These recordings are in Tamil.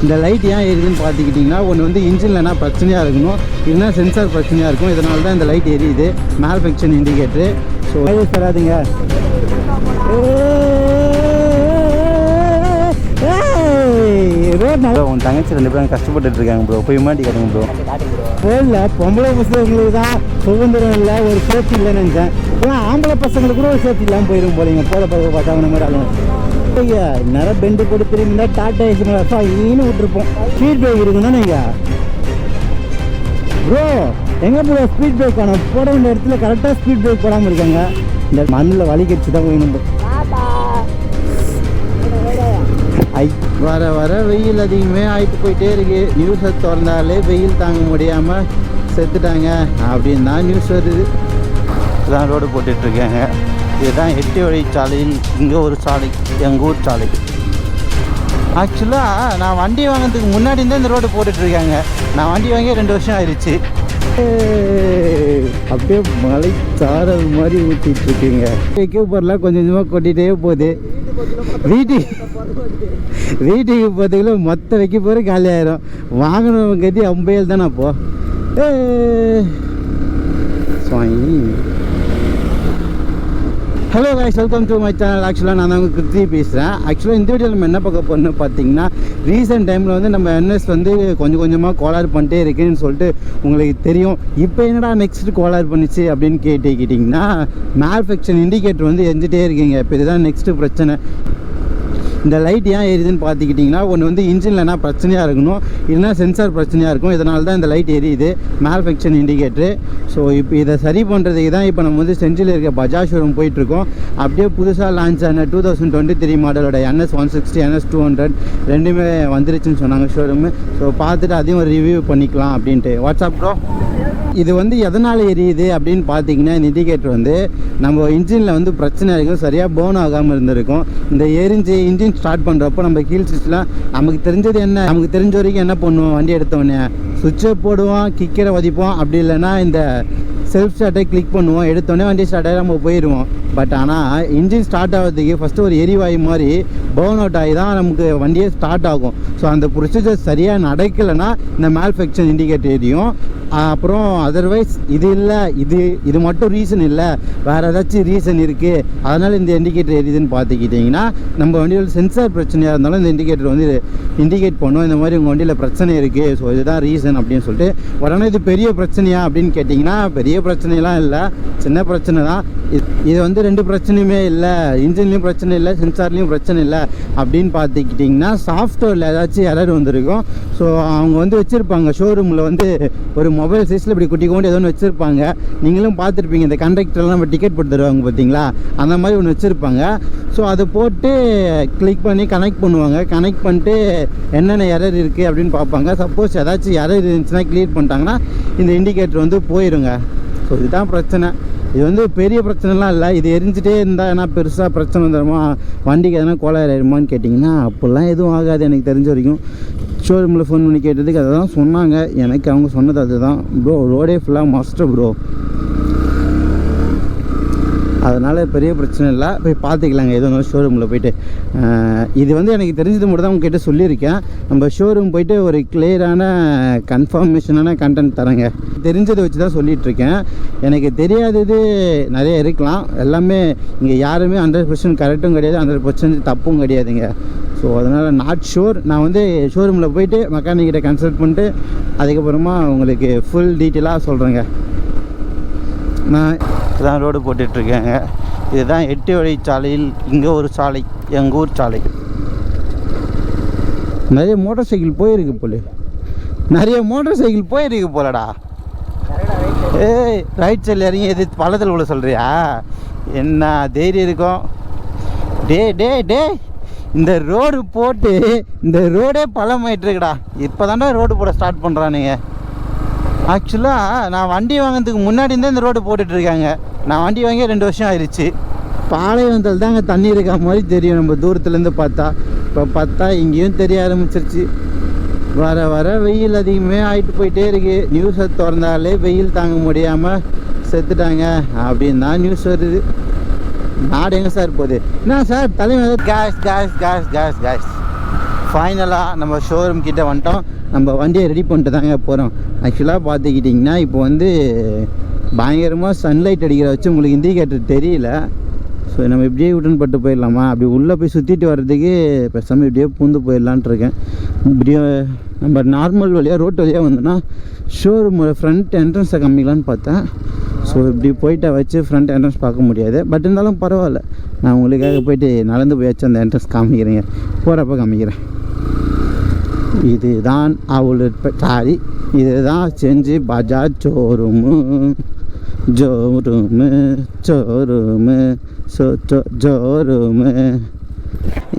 இந்த லைட் ஏன் எரியுதுன்னு பார்த்துக்கிட்டிங்கன்னா ஒன்று வந்து இன்ஜின்லனா பிரச்சனையாக இருக்கணும், இல்லைன்னா சென்சார் பிரச்சனையாக இருக்கும். இதனால தான் இந்த லைட் எரியுது, மால்ஃபங்க்ஷன் இண்டிகேட்டரு. ஸோ தராதுங்க. உன் தங்கச்சி 2 பேரும் கஷ்டப்பட்டு இருக்காங்க ப்ரோ, போய் மாட்டி காட்டுங்க ப்ரோ. போடல, பொம்பளை பசங்களுக்கு தான் சுதந்திரம் இல்லை, ஒரு சேஃப்டி இல்லைன்னு நினைச்சேன். ஏன்னா ஆம்பளை பசங்களுக்கு கூட ஒரு சேஃப்டி இல்லாமல் போயிடும் போலீங்க. போகிற பக்கம் பார்த்தா அந்த மாதிரி ஆகும். நேரம் பெண்டு போட்டு திரும்பினா டாட்டா ஏசி ஈன்னு விட்டுருப்போம். ஸ்பீட் பிரேக் இருக்குன்னா நீங்கள் ப்ரோ எங்கே ப்ரோ ஸ்பீட் பிரேக் காணும்? போட வேண்டிய இடத்துல கரெக்டாக ஸ்பீட் பிரேக் போடாமல் இருக்காங்க. இந்த மண்ணில் வலி கடிச்சு தான் போய் நம்ம வர வர வெயில் அதிகமே ஆகிட்டு போயிட்டே இருக்கு. நியூஸை திறந்தாலே வெயில் தாங்க முடியாமல் செத்துட்டாங்க அப்படின்னு தான் நியூஸ் வருது. இதுதான் ரோடு போட்டுட்ருக்காங்க. இதுதான் 8 வழி சாலையில் இங்கே ஒரு சாலை, எங்கள் ஊர் சாலை. ஆக்சுவலாக நான் வண்டி வாங்கிறதுக்கு முன்னாடி இருந்தே இந்த ரோடு போட்டுட்ருக்காங்க. நான் வண்டி வாங்கி 2 வருஷம் ஆயிடுச்சு. அப்படியே மலை சாரல் மாதிரி ஊற்றிட்டுருக்கீங்க. வைக்க போகிறலாம் கொஞ்சம் கொஞ்சமாக கொட்டிகிட்டே போகுது. வீட்டுக்கு போகிறதுக்குள்ள மொத்த வைக்க போகிற காலி ஆயிரும். வாங்கினவங்க கட்டி 50 தானே அப்போ. Hello guys, welcome to my channel. ஆக்சுவலாக நான் தான் கிருத்தி பேசுகிறேன். ஆக்சுவலாக இந்த வீடியோவில் நம்ம என்ன பார்க்க போகிறோம்னு பார்த்தீங்கன்னா, ரீசெண்ட் டைமில் வந்து நம்ம என்எஸ் வந்து கொஞ்சம் கொஞ்சமாக கோளாறு பண்ணிட்டே இருக்குன்னு சொல்லிட்டு உங்களுக்கு தெரியும். இப்போ என்னடா நெக்ஸ்ட்டு கோளாறு பண்ணிச்சு அப்படின்னு கேட்டிங்கன்னா, மால்ஃபங்க்ஷன் இண்டிகேட்டர் வந்து எரிஞ்சிட்டே இருக்கீங்க. இப்போ இதுதான் நெக்ஸ்ட்டு பிரச்சனை. இந்த லைட் ஏன் எரியுதுன்னு பார்த்துக்கிட்டிங்கன்னா ஒன்று வந்து இன்ஜின்லனா பிரச்சனையாக இருக்கணும், இல்லைனா சென்சார் பிரச்சனையாக இருக்கும். இதனால தான் இந்த லைட் எரியுது, மால்ஃபங்க்ஷன் இண்டிகேட்டரு. ஸோ இப்போ இதை சரி பண்ணுறதுக்கு தான் இப்போ நம்ம வந்து செஞ்சில் இருக்க பஜாஜ் ஷோரூம் போயிட்டுருக்கோம். அப்படியே புதுசாக லான்ச் ஆன 2023 மாடலோட Ns160 Ns200 ரெண்டுமே வந்துருச்சுன்னு சொன்னாங்க ஷோரூமு. ஸோ பார்த்துட்டு அதையும் ஒரு ரிவ்யூ பண்ணிக்கலாம் அப்படின்ட்டு. வாட்ஸ்அப் ப்ரோ, இது வந்து எதனால் எரியுது அப்படின்னு பார்த்தீங்கன்னா, இந்த இண்டிகேட்டர் வந்து நம்ம இன்ஜினில் வந்து பிரச்சனை இருக்கும், சரியாக பேர்ன் ஆகாமல் இருந்திருக்கும். இந்த எரிஞ்சு இன்ஜின் ஸ்டார்ட் பண்ணுறப்போ நம்ம கீழ் சுவிட்ச்லாம் நமக்கு தெரிஞ்சது என்ன, நமக்கு தெரிஞ்ச வரைக்கும் என்ன பண்ணுவோம், வண்டி எடுத்தோடனே சுவிட்சை போடுவோம், கிக்கரை வதிப்போம். அப்படி இல்லைன்னா இந்த செல்ஃப் ஸ்டார்ட்டை கிளிக் பண்ணுவோம், எடுத்தோடனே வண்டி ஸ்டார்ட் ஆகி நம்ம போயிடுவோம். பட் ஆனால் இன்ஜின் ஸ்டார்ட் ஆகிறதுக்கு ஃபஸ்ட்டு ஒரு எரிவாயு மாதிரி பர்ன் அவுட் ஆகி தான் நமக்கு வண்டியே ஸ்டார்ட் ஆகும். ஸோ அந்த ப்ரொசீஜர் சரியாக நடக்கலைன்னா இந்த மால்ஃபங்க்ஷன் இண்டிகேட்டர் எரியும். அப்புறம் அதர்வைஸ் இது இல்லை, இது மட்டும் ரீசன் இல்லை, வேறு ஏதாச்சும் ரீசன் இருக்குது, அதனால் இந்த இண்டிகேட்டர் எரியுதுன்னு பார்த்துக்கிட்டிங்கன்னா, நம்ம வண்டியில் சென்சார் பிரச்சனையாக இருந்தாலும் இந்த இண்டிகேட்டர் வந்து இண்டிகேட் பண்ணுவோம், இந்த மாதிரி உங்கள் வண்டியில் பிரச்சனை இருக்குது, ஸோ இதுதான் ரீசன் அப்படின்னு சொல்லிட்டு. உடனே இது பெரிய பிரச்சனையா அப்படின்னு கேட்டிங்கன்னா, பெரிய பிரச்சனைலாம் இல்லை, சின்ன பிரச்சனை தான். இது வந்து 2 பிரச்சனையுமே இல்லை, இன்ஜின்லேயும் பிரச்சனை இல்லை, சென்சார்லேயும் பிரச்சனை இல்லை அப்படின்னு பார்த்துக்கிட்டிங்கன்னா, சாஃப்ட்வேரில் ஏதாச்சும் எரர் வந்திருக்கும். ஸோ அவங்க வந்து வச்சுருப்பாங்க ஷோரூமில் வந்து ஒரு மொபைல் சைஸில் இப்படி குட்டி கொண்டு ஏதோ ஒன்று வச்சுருப்பாங்க. நீங்களும் பார்த்துருப்பீங்க, இந்த கண்டக்டர்லாம் நம்ம டிக்கெட் போட்டு தருவாங்க பார்த்தீங்களா, அந்த மாதிரி ஒன்று வச்சுருப்பாங்க. ஸோ அதை போட்டு கிளிக் பண்ணி கனெக்ட் பண்ணுவாங்க. கனெக்ட் பண்ணிட்டு என்னென்ன எரர் இருக்குது அப்படின்னு பார்ப்பாங்க. சப்போஸ் ஏதாச்சும் எரர் இருந்துச்சுன்னா கிளியர் பண்ணிட்டாங்கன்னா இந்த இண்டிகேட்டர் வந்து போயிடுங்க. ஸோ இதுதான் பிரச்சனை. இது வந்து பெரிய பிரச்சனைலாம் இல்லை. இது எரிஞ்சிட்டே இருந்தால் ஏன்னா பெருசாக பிரச்சனை வந்துடுமா, வண்டிக்கு எதனா கோளாறு ஆயிடுமான்னு கேட்டிங்கன்னா அப்படிலாம் எதுவும் ஆகாது. எனக்கு தெரிஞ்ச வரைக்கும் ஷோரூமில் ஃபோன் பண்ணி கேட்டதுக்கு அதை தான் சொன்னாங்க. எனக்கு அவங்க சொன்னது அதுதான். ப்ரோ ரோடே ஃபுல்லாக மஸ்ட்டு ப்ரோ, அதனால் பெரிய பிரச்சனை இல்லை, போய் பார்த்துக்கலாங்க எதோ ஷோரூமில் போய்ட்டு. இது வந்து எனக்கு தெரிஞ்சது மட்டும் தான் உங்ககிட்ட சொல்லியிருக்கேன். நம்ம ஷோரூம் போய்ட்டு ஒரு கிளியரான கன்ஃபர்மேஷனான கண்டென்ட் தரேங்க. தெரிஞ்சதை வச்சு தான் சொல்லிகிட்ருக்கேன். எனக்கு தெரியாதது நிறைய இருக்கலாம். எல்லாமே இங்கே யாருமே 100% கரெக்டும் கிடையாது, 100% தப்பும் கிடையாதுங்க. ஸோ அதனால் நாட் ஷூர். நான் வந்து ஷோரூமில் போய்ட்டு மெக்கானிக்கிட்ட கன்சல்ட் பண்ணிட்டு அதுக்கப்புறமா உங்களுக்கு ஃபுல் டீட்டெயிலாக சொல்கிறேங்க. நான் இதுதான் ரோடு போட்டுட்ருக்கேங்க. இதுதான் 8 வழி சாலையில் இங்கே ஒரு சாலை, எங்கள் ஊர் சாலை. நிறைய மோட்டார் சைக்கிள் போயிருக்கு போலடா. ஏய் ரைட் சைடில் இறங்கி எது பள்ளத்தில் உள்ள சொல்கிறியா? என்ன தைரியம் இருக்கும்? டே இந்த ரோடு போட்டு இந்த ரோடே பழமாயிட்டுருக்குடா. இப்போ தாண்டா ரோடு போட ஸ்டார்ட் பண்ணுறானுங்க. ஆக்சுவலாக நான் வண்டி வாங்கிறதுக்கு முன்னாடி இருந்தே இந்த ரோடு போட்டுட்ருக்காங்க. நான் வண்டி வாங்கி 2 வருஷம் ஆயிடுச்சு. பாலைவனத்தில் தாங்க தண்ணி இருக்க மாதிரி தெரியும் நம்ம தூரத்துலேருந்து பார்த்தா. இப்போ பார்த்தா இங்கேயும் தெரிய ஆரம்பிச்சிருச்சு. வர வர வெயில் அதிகமே ஆகிட்டு போயிட்டே இருக்குது. நியூஸை திறந்தாலே வெயில் தாங்க முடியாமல் செத்துட்டாங்க அப்படின்னு தான் நியூஸ் வருது. நாடு எங்கே சார் போகுது? என்ன சார் தலைமை கேஸ் ஃபைனலாக நம்ம ஷோரூம் கிட்டே வந்துட்டோம். நம்ம வண்டியை ரெடி பண்ணிட்டு தாங்க போகிறோம். ஆக்சுவலாக பார்த்துக்கிட்டிங்கன்னா இப்போ வந்து பயங்கரமாக சன்லைட் அடிக்கிற வச்சு உங்களுக்கு இண்டிகேட்டர் தெரியல. ஸோ நம்ம இப்படியே யூட்டன் பட்டு போயிடலாமா, அப்படி உள்ளே போய் சுற்றிட்டு வர்றதுக்கு பேசாமல் இப்படியே பூந்து போயிடலான்ட்டு இருக்கேன். இப்படியே நம்ம நார்மல் வழியாக ரோட்டு வழியாக வந்தோன்னா ஷோரூமோட ஃப்ரண்ட் என்ட்ரன்ஸை காமிக்கலான்னு பார்த்தேன். ஸோ இப்படி போயிட்ட வச்சு ஃப்ரண்ட் என்ட்ரன்ஸ் பார்க்க முடியாது. பட் இருந்தாலும் பரவாயில்ல, நான் உங்களுக்காக போயிட்டு நடந்து போயாச்சு அந்த என்ட்ரன்ஸ் காமிக்கிறேங்க, போகிறப்ப காமிக்கிறேன். இதுதான் சாரி இதுதான் செஞ்சு பஜாஜ் ஷோரூமு ஷோரூமு ஷோரூமு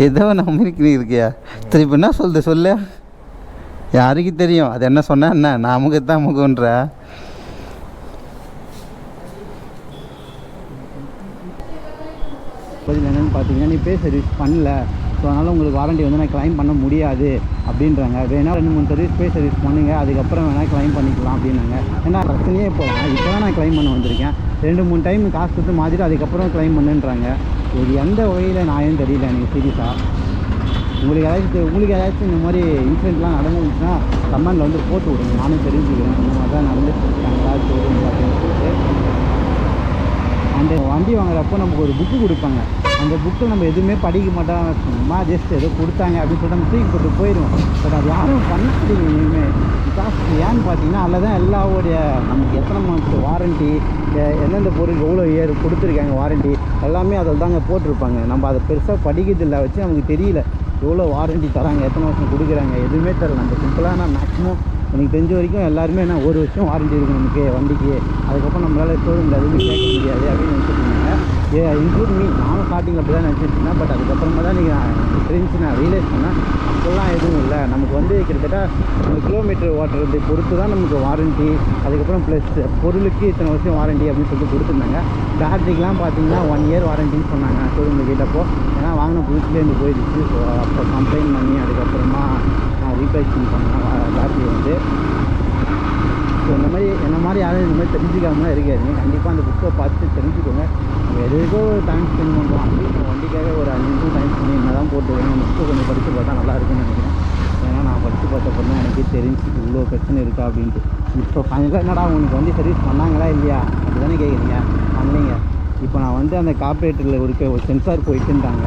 ஏதோ நம்ம இருக்கியா திருப்பி என்ன சொல்லு யாருக்கு தெரியும் அது என்ன சொன்னா என்ன நமக்கு தான் முகன்ற. பதில் என்னென்னு பார்த்தீங்கன்னா நீ பே சர்வீஸ் பண்ணல, ஸோ அதனால் உங்களுக்கு வாரண்டி வந்து நான் கிளைம் பண்ண முடியாது அப்படின்றாங்க. வேணால் 2-3 சர்வீஸ் பே சர்வீஸ் பண்ணுங்கள், அதுக்கப்புறம் வேணால் கிளைம் பண்ணிக்கலாம் அப்படின்னாங்க. ஏன்னா பிரச்சனையே போகலாம், இப்போ தான் நான் கிளைம் பண்ண வந்திருக்கேன், 2-3 டைம் காசு கொடுத்து மாற்றிட்டு அதுக்கப்புறம் கிளைம் பண்ணுன்றாங்க. இது எந்த வகையில் நாயும் தெரியல எனக்கு சீரியஸாக. உங்களுக்கு ஏதாச்சும் இந்த மாதிரி இன்சிடென்ட்லாம் நடந்துச்சுன்னா கமெண்டில் வந்து போட்டு விடுங்க, நானும் தெரிஞ்சுக்கிறேன் இந்த மாதிரி தான் நடந்துட்டு இருக்காங்களா ஷோரூம் அப்படின்னு சொல்லிட்டு. அந்த வண்டி வாங்குறப்போ நமக்கு ஒரு புக்கு கொடுப்பாங்க, அந்த புக்கில் நம்ம எதுவுமே படிக்க மாட்டோம், சும்மா ஜஸ்ட் ஏதோ கொடுத்தாங்க அப்படின்னு சொல்லிட்டு நம்ம தூக்கி போட்டு போயிடுவோம். பட் அது யாரும் பண்ணாதீங்க இனிமேல். பிகாஸ் ஏன்னு பார்த்தீங்கன்னா அதில் தான் எல்லாவோடைய நமக்கு எத்தனை மந்த்ஸ் வாரண்ட்டி, எந்தெந்த பொருள் எவ்வளோ இயர் கொடுத்துருக்காங்க வாரண்ட்டி எல்லாமே அதில் தாங்க போட்டிருப்பாங்க. நம்ம அதை பெருசாக படிக்கிறதில்ல வச்சு நமக்கு தெரியல எவ்வளோ வாரண்ட்டி தராங்க, எத்தனை வருஷம் கொடுக்குறாங்க, எதுவுமே தெரியல. நம்ம சிம்பிளாக நான் மேக்ஸிமம் எனக்கு தெரிஞ்ச வரைக்கும் எல்லாருமே என்ன 1 வருஷம் வாரண்ட்டி இருக்கும் நமக்கு வண்டிக்கு, அதுக்கப்புறம் நம்மளால் ஷோரூமில் எதுவுமே கேட்க முடியாது அப்படின்னு நினச்சிருந்தாங்க. இன்க்ளூட் மீ, நானும் ஸ்டார்டிங் அப்படி தான் நினச்சிருந்தேன். பட் அதுக்கப்புறமா தான் நீங்கள் தெரிஞ்சு நான் ரியலைஸ் பண்ணேன் அப்போல்லாம் எதுவும் இல்லை. நமக்கு வந்து கிட்டத்தட்ட நம்ம கிலோமீட்டர் ஓட்டுறதை பொறுத்து தான் நமக்கு வாரண்ட்டி, அதுக்கப்புறம் ப்ளஸ் பொருளுக்கு இத்தனை வருஷம் வாரண்ட்டி அப்படின்னு சொல்லிட்டு கொடுத்துருந்தாங்க. பேட்டரிக்கெலாம் பார்த்தீங்கன்னா 1 இயர் வாரண்ட்டின்னு சொன்னாங்க ஷோரூமில் கேட்டப்போ. ஏன்னா வாங்கின புதுசுலேருந்து போயிடுச்சு. ஸோ அப்போ கம்ப்ளைண்ட் பண்ணி அதுக்கப்புறமா நான் ரீப்ளேஸ்மெண்ட் பண்ணேன் பேட்டரி வந்து. ஸோ இந்த மாதிரி என்ன மாதிரி யாரும் இந்த மாதிரி தெரிஞ்சுக்காமலாம் இருக்காதுங்க. கண்டிப்பாக அந்த புக்கை பார்த்து தெரிஞ்சுக்கோங்க. நம்ம எதுக்கோ டைம் ஸ்பெண்ட் பண்ணுறோம் அப்படின்னு வண்டிக்காக ஒரு 5 நிமிஷம் டைம் பண்ணி என்ன தான் போட்டுருக்கேன். அந்த புக்கை கொஞ்சம் படித்து பார்த்தா நல்லா இருக்குன்னு நினைக்கிறேன். ஏன்னா நான் படித்து பார்த்தப்போ தான் எனக்கே தெரிஞ்சு இவ்வளோ பிரச்சனை இருக்கா அப்படின்ட்டு. இப்போ ஃபைனலாக என்னடா உங்களுக்கு வந்து சர்வீஸ் பண்ணாங்களா இல்லையா அப்படி தானே கேட்குறீங்க. பண்ணீங்க. இப்போ நான் வந்து அந்த கார்பரேட்டரில் இருக்க ஒரு சென்சார் போயிட்டுருந்தாங்க.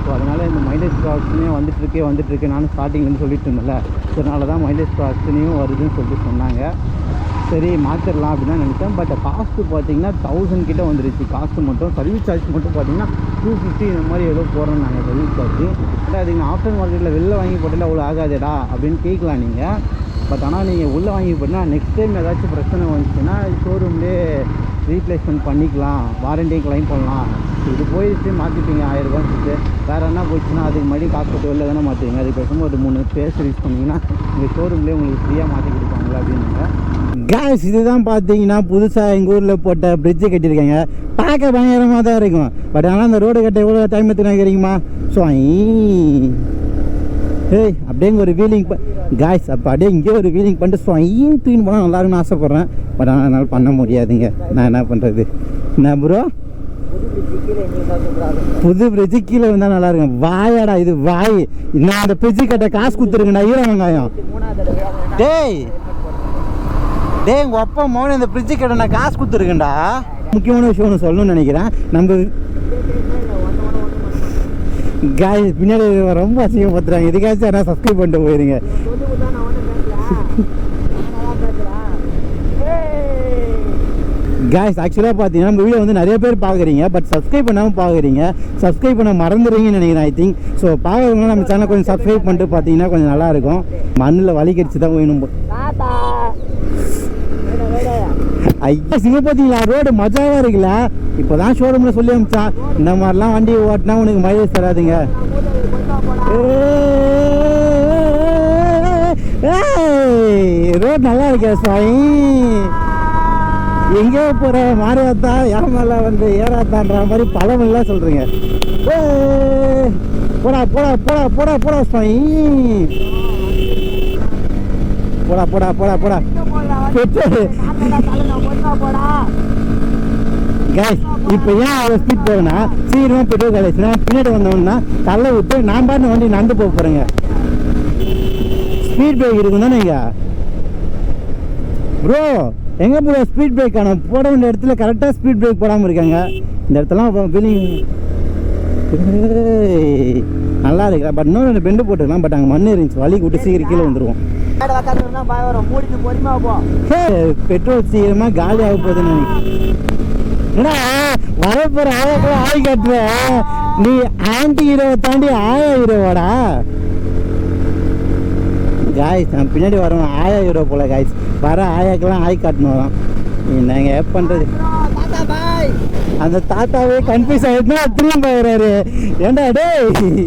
ஸோ அதனால் இந்த மைலேஜ் ப்ராடக்ட்ஸுமே வந்துட்டுருக்கு. நானும் ஸ்டார்டிங்லேருந்து சொல்லிட்டு இருந்தேன்ல, ஸோ அதனால தான் மைலேஜ் ப்ராடக்ட்ஸுனையும் வருதுன்னு சொல்லிட்டு சொன்னாங்க. சரி மாற்றிடலாம் அப்படின்னு தான் நினச்சேன். பட் காஸ்ட்டு பார்த்தீங்கன்னா 1000 கிட்டே வந்துருச்சு காஸ்ட்டு மட்டும். சர்வீஸ் சார்ஜ் மட்டும் பார்த்தீங்கன்னா 250 இந்த மாதிரி ஏதோ போடுறோம் நாங்கள் சர்வீஸ் சார்ஜ். பட் அது நீங்கள் ஆஃப்டர் மார்க்கெட்டில் வெளில வாங்கி போட்டால் அவ்வளோ ஆகாதேடா அப்படின்னு கேட்கலாம் நீங்கள். பட் ஆனால் நீங்கள் உள்ளே வாங்கி போட்டால் நெக்ஸ்ட் டைம் ஏதாச்சும் பிரச்சனை வந்துச்சுன்னா ஷோரூம்லேயே ரீப்ளேஸ்மெண்ட் பண்ணிக்கலாம், வாரண்ட்டி கிளைம் பண்ணலாம். இது போயிடுச்சு மாற்றிப்பீங்க 1000 ரூபான்னு சொல்லிட்டு வேறு என்ன போயிடுச்சுன்னா அதுக்கு மறுபடியும் காசு போட்டு வெளில தானே மாற்றுவீங்க. அதுக்கு பேசும்போது ஒரு 3 பேர் யூஸ் பண்ணிங்கன்னா உங்கள் ஷோரூம்லேயே உங்களுக்கு ஃப்ரீயாக மாற்றி கொடுப்பாங்களா அப்படின்னாங்க. கேஸ் இதுதான் பார்த்தீங்கன்னா புதுசாக எங்கள் ஊரில் போட்ட பிரிட்ஜு கட்டியிருக்காங்க. பார்க்க பயங்கரமாக தான் இருக்கும். பட் ஆனால் அந்த ரோடு கட்ட எவ்வளோ டைம் எடுத்துனா கிடைக்குமா. ஸோ ஏய் அப்படியே ஒரு வீலிங் காய்ஸ் அப்போ அப்படியே இங்கே ஒரு வீலிங் பண்ணிட்டு ஸ்வைன் தூயின் போனால் நல்லாருக்குன்னு ஆசைப்பட்றேன். பட் ஆனால் என்னால் பண்ண முடியாதுங்க. நான் என்ன பண்ணுறது. என்ன ப்ரோ புது பிரிட்ஜு கீழே வந்தால் நல்லா இருக்கும். வாயாடா இது வாய். நான் அந்த பிரிட்ஜு கட்ட காசு கொடுத்துருங்கண்ணா. ஈர வெங்காயம் டேய் உங்கள் அப்பா மோனே இந்த பிரிட்ஜு கட்ட நான் காசு கொடுத்துருக்கேன்டா. முக்கியமான விஷயம் ஒன்று சொல்லணும்னு நினைக்கிறேன். நம்ம காய் பின்னாடி ரொம்ப அசிங்கப்படுத்துறாங்க. இதுக்காச்சும் யாராவது சப்ஸ்கிரைப் பண்ணிட்டு போயிருங்க. காய்ஸ் ஆக்சுவலாக பார்த்தீங்கன்னா நம்ம வீடியோ வந்து நிறைய பேர் பார்க்குறீங்க, பட் சப்ஸ்கிரைப் பண்ணாமல் பார்க்குறீங்க. சப்ஸ்கிரைப் பண்ண மறந்துடுவீங்கன்னு நினைக்கிறேன். ஐ திங்க் ஸோ பார்க்குறவங்க நம்ம சேனல் கொஞ்சம் சப்ஸ்கிரைப் பண்ணிட்டு பார்த்தீங்கன்னா கொஞ்சம் நல்லாயிருக்கும். மண்ணில் வலி கடிச்சு தான் வேணும். ஐயா சிங்க பார்த்தீங்களா ரோடு மஜாவாக இருக்குல்ல. இப்போ தான் ஷோரூமில் சொல்லி அனுப்பிச்சான் இந்த மாதிரிலாம் வண்டி ஓட்டினா உனக்கு மைலேஜ் தராதுங்க. ரோடு நல்லா இருக்கே சாய். எங்கேயோ போகிற மாறியாத்தா ஏன் மேலே வந்து ஏறாத்தான்ற மாதிரி பழமெல்லாம் சொல்கிறீங்க. போடா போடா போடா போடா போடா சாய். போடா போடா போடா போடா கேஸ். இப்போ ஏன் அவ்வளோ ஸ்பீட் போகுன்னா சீக்கிரமாக பெட்ரோல் கழிச்சுனா பின்னாடி வந்தோம்னா தள்ள விட்டு நான் பாட்டு வண்டி நடந்து போக போகிறேங்க. ஸ்பீட் பிரேக் இருக்குன்னா நீங்கள் ப்ரோ எங்கே ப்ரோ ஸ்பீட் பிரேக் ஆனால் போட வேண்டிய இடத்துல கரெக்டாக ஸ்பீட் பிரேக் போடாமல் இருக்காங்க. இந்த இடத்துலாம் ஃபீலிங் நல்லா இருக்கா. பட் இன்னும் 2 பெண்டு போட்டுக்கலாம். பட் அங்கே மண் இருந்துச்சு, வலி விட்டு சீக்கிரம் கீழே வந்துடுவோம். பெட்ரோல் சீக்கிரமாக காலி ஆக போகுதுன்னு நினைக்கிறேன். ஏன்னா வரப்போகிற ஆயிரம் ஆய் காட்டுற நீ ஆன்டி ஹீரோவை தாண்டி 1000 ஹீரோவாடா காய்ஸ். நான் பின்னாடி வரவன் 1000 ஹீரோ போல காய்ஸ். வர ஆயாக்கெல்லாம் ஆய் காட்டணும் வரோம். நாங்கள் ஏப் பண்ணுறது அந்த தாத்தாவே கன்ஃபியூஸ் ஆகிட்டுனா திரும்ப வர்றாரு. ஏண்டா டேய்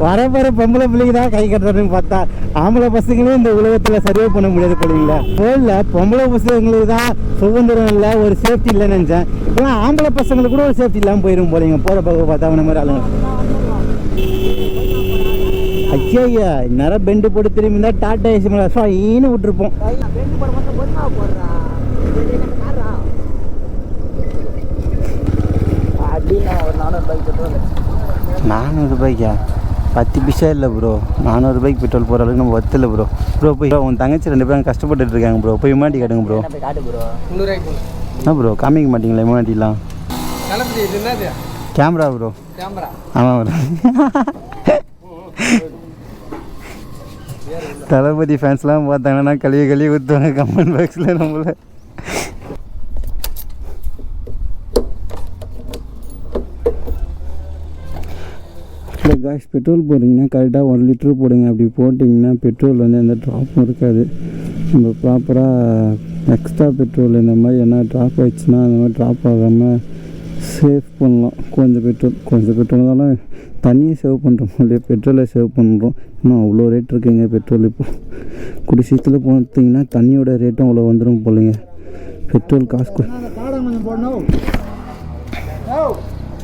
வரப்போகிற பொம்பளை பிள்ளைக்கு தான் கை கட்டுறதுன்னு பார்த்தா ஆம்பளை பசங்களும் இந்த உலகத்தில் சர்வே பண்ண முடியாது போலீங்களா. போல பொம்பளை பசங்களுக்கு தான் சுதந்திரம் இல்லை, ஒரு சேஃப்டி இல்லைன்னு நினச்சேன். இப்போலாம் ஆம்பளை பசங்களுக்கு கூட ஒரு சேஃப்டி இல்லாமல் போயிடும் போலீங்க. போகிற பக்கம் பார்த்தா அவன மாதிரி ஆளுங்க. ஐயா இந்நேரம் பெண்டு போட்டு திரும்பி இருந்தால் டாட்டா ஏசி மேலே ஈன்னு விட்டுருப்போம். 400 ரூபாய்க்கா? 10 பைசா இல்லை ப்ரோ. 400 ரூபாய்க்கு பெட்ரோல் போகிற அளவுக்கு நம்ம ஒத்துல ப்ரோ. போய் உன் தங்கச்சி 2 பேரும் கஷ்டப்பட்டுட்டு இருக்காங்க ப்ரோ. போய் மாட்டி காட்டுங்க ப்ரோ. என்ன ப்ரோ காமிக்க மாட்டிங்களா மாட்டிலாம்? Camera bro. ஆமாம் ப்ரோ. தளபதி ஃபேன்ஸ்லாம் பார்த்தாங்கன்னா கழுவி ஊற்றுவாங்க கமெண்ட் பாக்ஸில் நம்மள. இல்லை காய்ஸ், பெட்ரோல் போடுறீங்கன்னா கரெக்டாக 1 லிட்டரு போடுங்க. அப்படி போட்டிங்கன்னா பெட்ரோல் வந்து எந்த ட்ராப்பும் இருக்காது. நம்ம ப்ராப்பராக எக்ஸ்ட்ரா பெட்ரோல் இந்த மாதிரி என்ன ட்ராப் ஆகிடுச்சுன்னா அந்த மாதிரி ட்ராப் ஆகாமல் சேவ் பண்ணலாம். கொஞ்சம் பெட்ரோல் தானே தண்ணியை சேவ் பண்ணுறோம் இல்லையா, பெட்ரோலை சேவ் பண்ணுறோம். இன்னும் அவ்வளோ ரேட் இருக்குங்க பெட்ரோல். இப்போ குடிசீத்தில் பார்த்தீங்கன்னா தண்ணியோட ரேட்டும் அவ்வளோ வந்துடும் போலங்க. பெட்ரோல் காசு